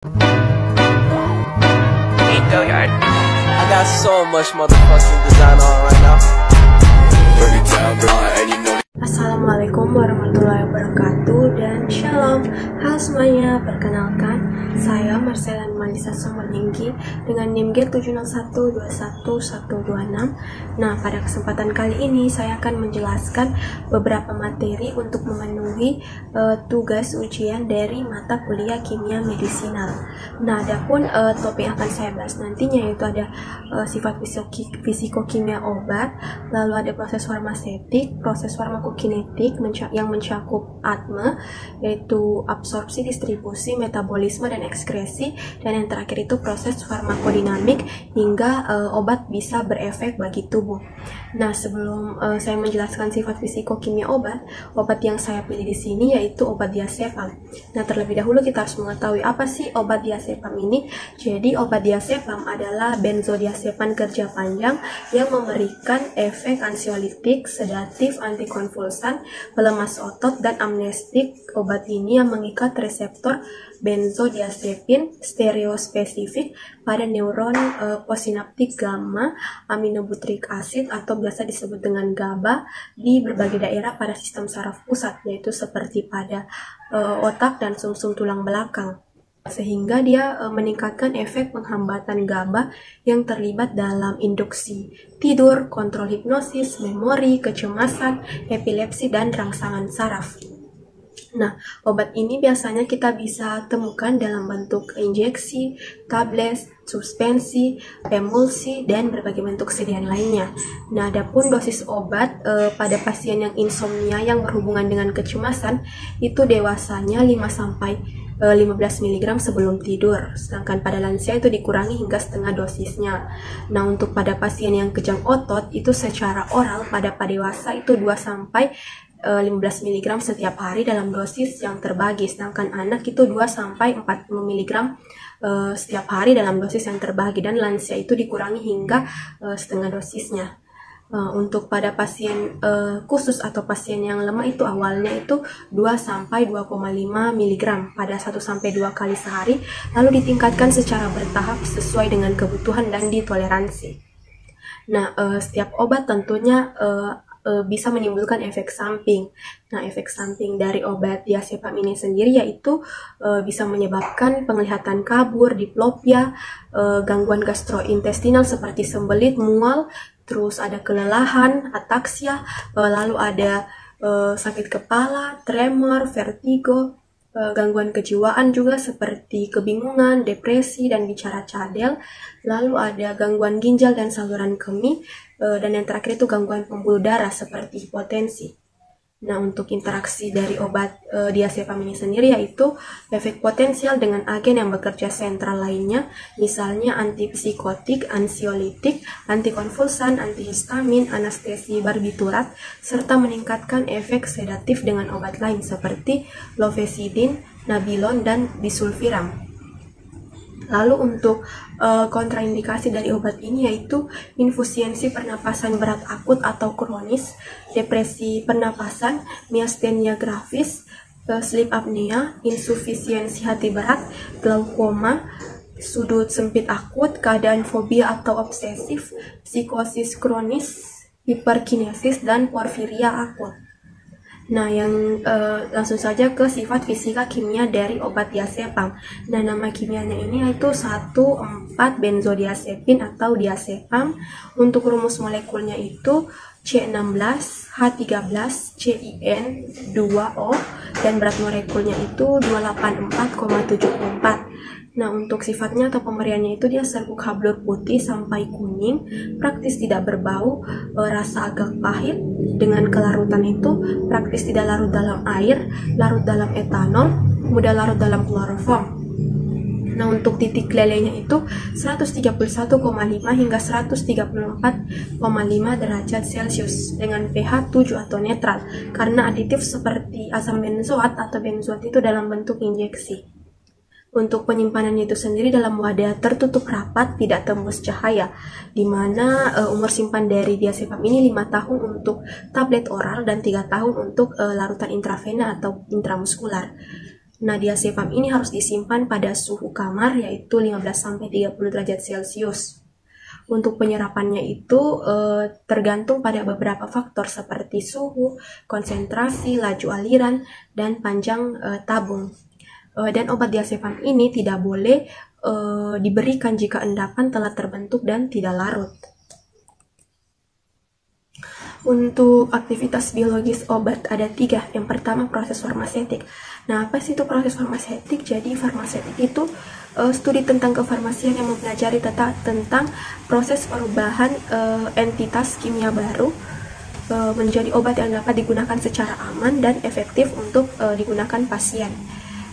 I got so much motherfucking design on right now. Assalamualaikum warahmatullahi wabarakatuh dan shalom. Halo semuanya, perkenalkan saya Marcella Malisa Somoninggi dengan NIM G701211126. Nah, pada kesempatan kali ini saya akan menjelaskan beberapa materi untuk memenuhi tugas ujian dari mata kuliah kimia medisinal. Nah, adapun topik yang akan saya bahas nantinya yaitu ada sifat fisikokimia obat, lalu ada proses farmasetik, proses farmakokinetik yang mencakup ATME, yaitu absorpsi, distribusi, metabolisme, dan ekskresi, dan yang terakhir itu proses farmakodinamik hingga obat bisa berefek bagi tubuh. Nah, sebelum saya menjelaskan sifat fisikokimia obat yang saya pilih di sini yaitu obat diazepam. Nah, terlebih dahulu kita harus mengetahui apa sih obat diazepam ini. Jadi, obat diazepam adalah benzodiazepam kerja panjang yang memberikan efek ansiolitik, sedatif, antikonvulsan, pelemas otot, dan amnestik. Obat ini yang mengikat reseptor benzodiazepin stereospesifik pada neuron possinaptik gamma aminobutyric acid atau biasa disebut dengan GABA di berbagai daerah pada sistem saraf pusat, yaitu seperti pada otak dan sumsum tulang belakang, sehingga dia meningkatkan efek penghambatan GABA yang terlibat dalam induksi tidur, kontrol hipnosis, memori, kecemasan, epilepsi, dan rangsangan saraf. Nah, obat ini biasanya kita bisa temukan dalam bentuk injeksi, tablet, suspensi, emulsi, dan berbagai bentuk sediaan lainnya. Nah, adapun dosis obat pada pasien yang insomnia yang berhubungan dengan kecemasan itu dewasanya 5-15 mg sebelum tidur, sedangkan pada lansia itu dikurangi hingga setengah dosisnya. Nah, untuk pada pasien yang kejang otot itu secara oral pada dewasa itu 2-15 mg setiap hari dalam dosis yang terbagi, sedangkan anak itu 2-40 mg setiap hari dalam dosis yang terbagi, dan lansia itu dikurangi hingga setengah dosisnya. Untuk pada pasien khusus atau pasien yang lemah itu awalnya itu 2-2,5 mg pada 1-2 kali sehari, lalu ditingkatkan secara bertahap sesuai dengan kebutuhan dan ditoleransi. Nah, setiap obat tentunya bisa menimbulkan efek samping. Nah, efek samping dari obat diazepam ini sendiri yaitu bisa menyebabkan penglihatan kabur, diplopia, gangguan gastrointestinal seperti sembelit, mual, terus ada kelelahan, ataksia, lalu ada sakit kepala, tremor, vertigo, gangguan kejiwaan juga seperti kebingungan, depresi, dan bicara cadel, lalu ada gangguan ginjal dan saluran kemih, dan yang terakhir itu gangguan pembuluh darah seperti hipotensi. Nah, untuk interaksi dari obat diazepam ini sendiri yaitu efek potensial dengan agen yang bekerja sentral lainnya, misalnya antipsikotik, ansiolitik, antikonvulsan, antihistamin, anestesi barbiturat, serta meningkatkan efek sedatif dengan obat lain seperti lofesidin, nabilon, dan disulfiram. Lalu untuk kontraindikasi dari obat ini yaitu infusiensi pernapasan berat akut atau kronis, depresi pernapasan, miastenia gravis, sleep apnea, insufisiensi hati berat, glaukoma, sudut sempit akut, keadaan fobia atau obsesif, psikosis kronis, hiperkinesis, dan porfiria akut. Nah, yang langsung saja ke sifat fisika kimia dari obat diazepam. Nah, nama kimianya ini yaitu 1,4-benzodiazepin atau diazepam. Untuk rumus molekulnya itu C16H13 CIN2O dan berat molekulnya itu 284,74. Nah, untuk sifatnya atau pemberiannya itu dia serbuk hablur putih sampai kuning, praktis tidak berbau, rasa agak pahit, dengan kelarutan itu praktis tidak larut dalam air, larut dalam etanol, mudah larut dalam kloroform. Nah, untuk titik lelenya itu 131,5 hingga 134,5 derajat Celcius dengan pH 7 atau netral, karena aditif seperti asam benzoat atau benzoat itu dalam bentuk injeksi. Untuk penyimpanannya itu sendiri dalam wadah tertutup rapat, tidak tembus cahaya, di mana umur simpan dari diazepam ini 5 tahun untuk tablet oral dan 3 tahun untuk larutan intravena atau intramuskular. Nah, diazepam ini harus disimpan pada suhu kamar yaitu 15-30 derajat Celcius. Untuk penyerapannya itu tergantung pada beberapa faktor seperti suhu, konsentrasi, laju aliran, dan panjang tabung. Dan obat diazepam ini tidak boleh diberikan jika endapan telah terbentuk dan tidak larut. Untuk aktivitas biologis obat ada 3. Yang pertama proses farmasetik. Nah, apa sih itu proses farmasetik? Jadi farmasetik itu studi tentang kefarmasian yang mempelajari tentang proses perubahan entitas kimia baru menjadi obat yang dapat digunakan secara aman dan efektif untuk digunakan pasien.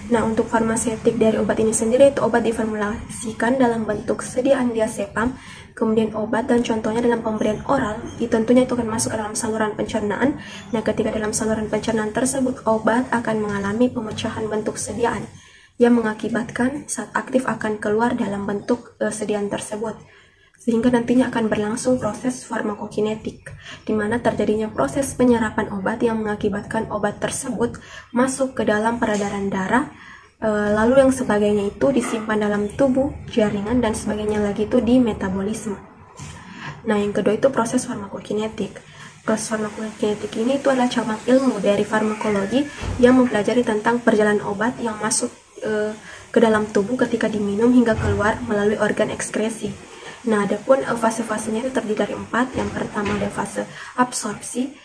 Nah, untuk farmasetik dari obat ini sendiri itu obat diformulasikan dalam bentuk sediaan diazepam, kemudian obat dan contohnya dalam pemberian oral, tentunya itu akan masuk ke dalam saluran pencernaan. Nah, ketika dalam saluran pencernaan tersebut, obat akan mengalami pemecahan bentuk sediaan yang mengakibatkan saat aktif akan keluar dalam bentuk sediaan tersebut. Sehingga nantinya akan berlangsung proses farmakokinetik, di mana terjadinya proses penyerapan obat yang mengakibatkan obat tersebut masuk ke dalam peredaran darah, lalu yang sebagainya itu disimpan dalam tubuh, jaringan, dan sebagainya lagi itu di metabolisme. Nah, yang kedua itu proses farmakokinetik. Proses farmakokinetik ini itu adalah cabang ilmu dari farmakologi yang mempelajari tentang perjalanan obat yang masuk ke dalam tubuh ketika diminum hingga keluar melalui organ ekskresi. Nah, adapun fase-fasenya itu terdiri dari 4. Yang pertama ada fase absorpsi,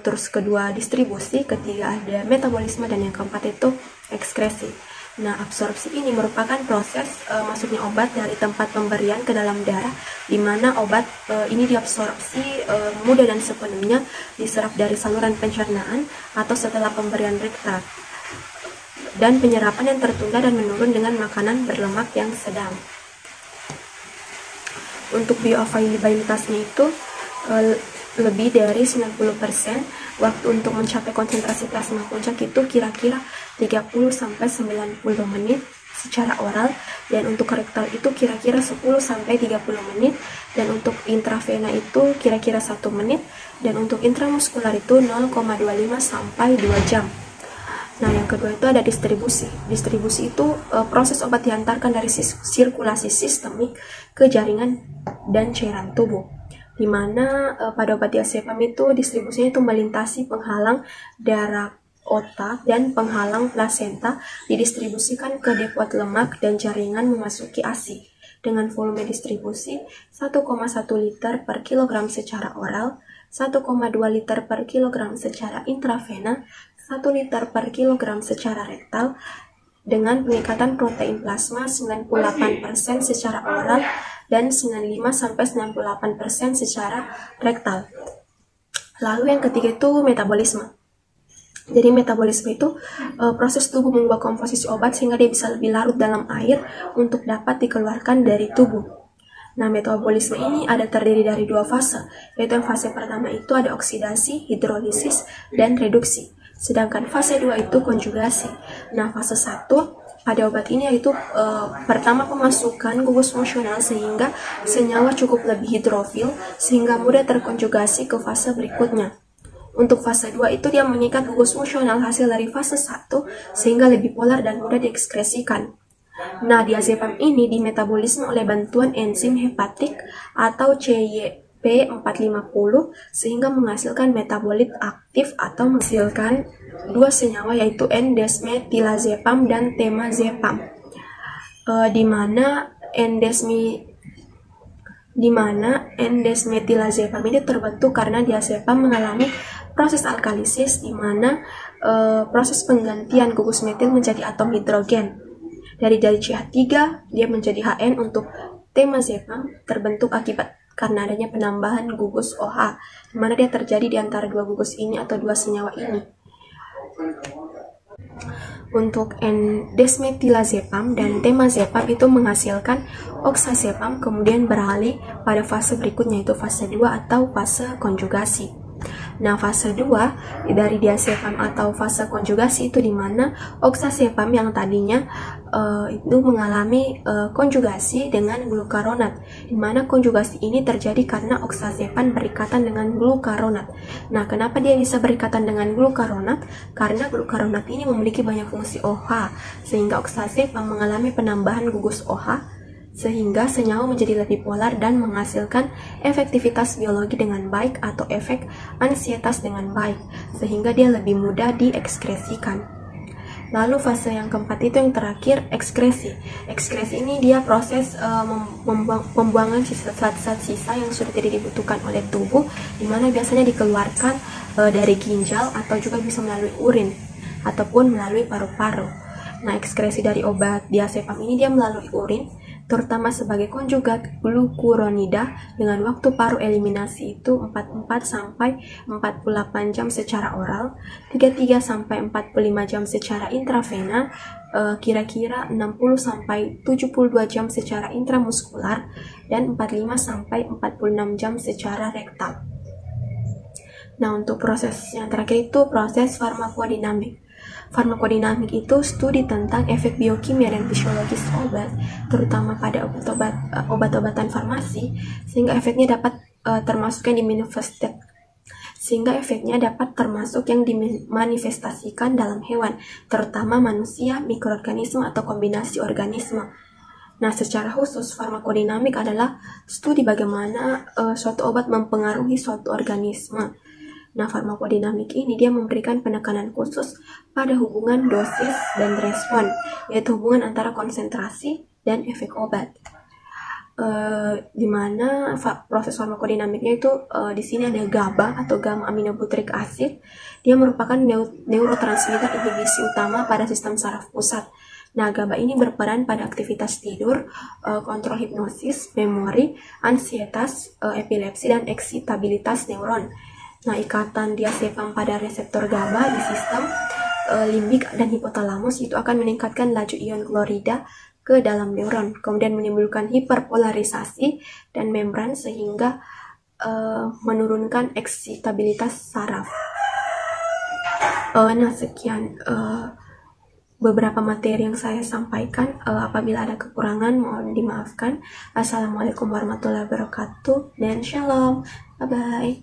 terus kedua distribusi, ketiga ada metabolisme, dan yang keempat itu ekskresi. Nah, absorpsi ini merupakan proses masuknya obat dari tempat pemberian ke dalam darah, di mana obat ini diabsorpsi mudah dan sepenuhnya diserap dari saluran pencernaan atau setelah pemberian rektal, dan penyerapan yang tertunda dan menurun dengan makanan berlemak yang sedang. Untuk bioavailabilitasnya itu lebih dari 90%. Waktu untuk mencapai konsentrasi plasma puncak itu kira-kira 30-90 menit secara oral, dan untuk rektal itu kira-kira 10-30 menit, dan untuk intravena itu kira-kira 1 menit, dan untuk intramuskular itu 0,25 sampai 2 jam. Nah, yang kedua itu ada distribusi. Distribusi itu proses obat diantarkan dari sirkulasi sistemik ke jaringan dan cairan tubuh, di mana pada obat diazepam itu distribusinya itu melintasi penghalang darah otak dan penghalang plasenta, didistribusikan ke depot lemak dan jaringan memasuki ASI dengan volume distribusi 1,1 liter per kilogram secara oral, 1,2 liter per kilogram secara intravena, 1 liter per kilogram secara rektal, dengan pengikatan protein plasma 98% secara oral dan 95-98% secara rektal. Lalu yang ketiga itu metabolisme. Jadi metabolisme itu proses tubuh mengubah komposisi obat sehingga dia bisa lebih larut dalam air untuk dapat dikeluarkan dari tubuh. Nah, metabolisme ini terdiri dari 2 fase, yaitu yang fase pertama itu ada oksidasi, hidrolisis, dan reduksi. Sedangkan fase 2 itu konjugasi. Nah, fase 1 pada obat ini yaitu pertama pemasukan gugus fungsional sehingga senyawa cukup lebih hidrofil sehingga mudah terkonjugasi ke fase berikutnya. Untuk fase 2 itu dia mengikat gugus fungsional hasil dari fase 1 sehingga lebih polar dan mudah diekskresikan. Nah, diazepam ini dimetabolisme oleh bantuan enzim hepatik atau CYP450 sehingga menghasilkan metabolit aktif atau menghasilkan 2 senyawa yaitu N-desmetilazepam dan temazepam, di mana N-desmetilazepam ini terbentuk karena diazepam mengalami proses alkalisis, di mana proses penggantian gugus metil menjadi atom hidrogen. Dari CH3 dia menjadi HN. Untuk temazepam terbentuk akibat karena adanya penambahan gugus OH, di mana dia terjadi di antara 2 gugus ini atau 2 senyawa ini. Untuk N-desmetilazepam dan temazepam itu menghasilkan oxazepam, kemudian beralih pada fase berikutnya yaitu fase 2 atau fase konjugasi. Nah, fase 2 dari diazepam atau fase konjugasi itu di mana oxazepam yang tadinya itu mengalami konjugasi dengan glukaronat, di mana konjugasi ini terjadi karena oxazepam berikatan dengan glukaronat. Nah, kenapa dia bisa berikatan dengan glukaronat? Karena glukaronat ini memiliki banyak fungsi OH, sehingga oxazepam mengalami penambahan gugus OH, sehingga senyawa menjadi lebih polar dan menghasilkan efektivitas biologi dengan baik atau efek ansietas dengan baik, sehingga dia lebih mudah diekskresikan. Lalu fase yang keempat itu yang terakhir, ekskresi. Ekskresi ini dia proses pembuangan zat-zat sisa yang sudah tidak dibutuhkan oleh tubuh, dimana biasanya dikeluarkan dari ginjal atau juga bisa melalui urin ataupun melalui paru-paru. Nah, ekskresi dari obat diazepam ini dia melalui urin, terutama sebagai konjugat glukuronida dengan waktu paru eliminasi itu 44 sampai 48 jam secara oral, 33 sampai 45 jam secara intravena, kira-kira 60 sampai 72 jam secara intramuskular, dan 45 sampai 46 jam secara rektal. Nah, untuk proses yang terakhir itu proses farmakodinamik. Farmakodinamik itu studi tentang efek biokimia dan fisiologis obat, terutama pada obat-obatan farmasi, sehingga efeknya dapat termasuk yang dimanifestasikan dalam hewan, terutama manusia, mikroorganisme atau kombinasi organisme. Nah, secara khusus farmakodinamik adalah studi bagaimana suatu obat mempengaruhi suatu organisme. Nah, farmakodinamik ini dia memberikan penekanan khusus pada hubungan dosis dan respon, yaitu hubungan antara konsentrasi dan efek obat. Di mana proses farmakodinamiknya itu di sini ada GABA atau gamma aminobutyric acid. Dia merupakan neurotransmitter inhibisi utama pada sistem saraf pusat. Nah, GABA ini berperan pada aktivitas tidur, kontrol hipnosis, memori, ansietas, epilepsi, dan eksitabilitas neuron. Nah, ikatan diazepam pada reseptor GABA di sistem limbik dan hipotalamus itu akan meningkatkan laju ion klorida ke dalam neuron, kemudian menimbulkan hiperpolarisasi dan membran sehingga menurunkan eksitabilitas saraf. Nah, sekian beberapa materi yang saya sampaikan. Apabila ada kekurangan mohon dimaafkan. Assalamualaikum warahmatullahi wabarakatuh dan shalom. Bye bye.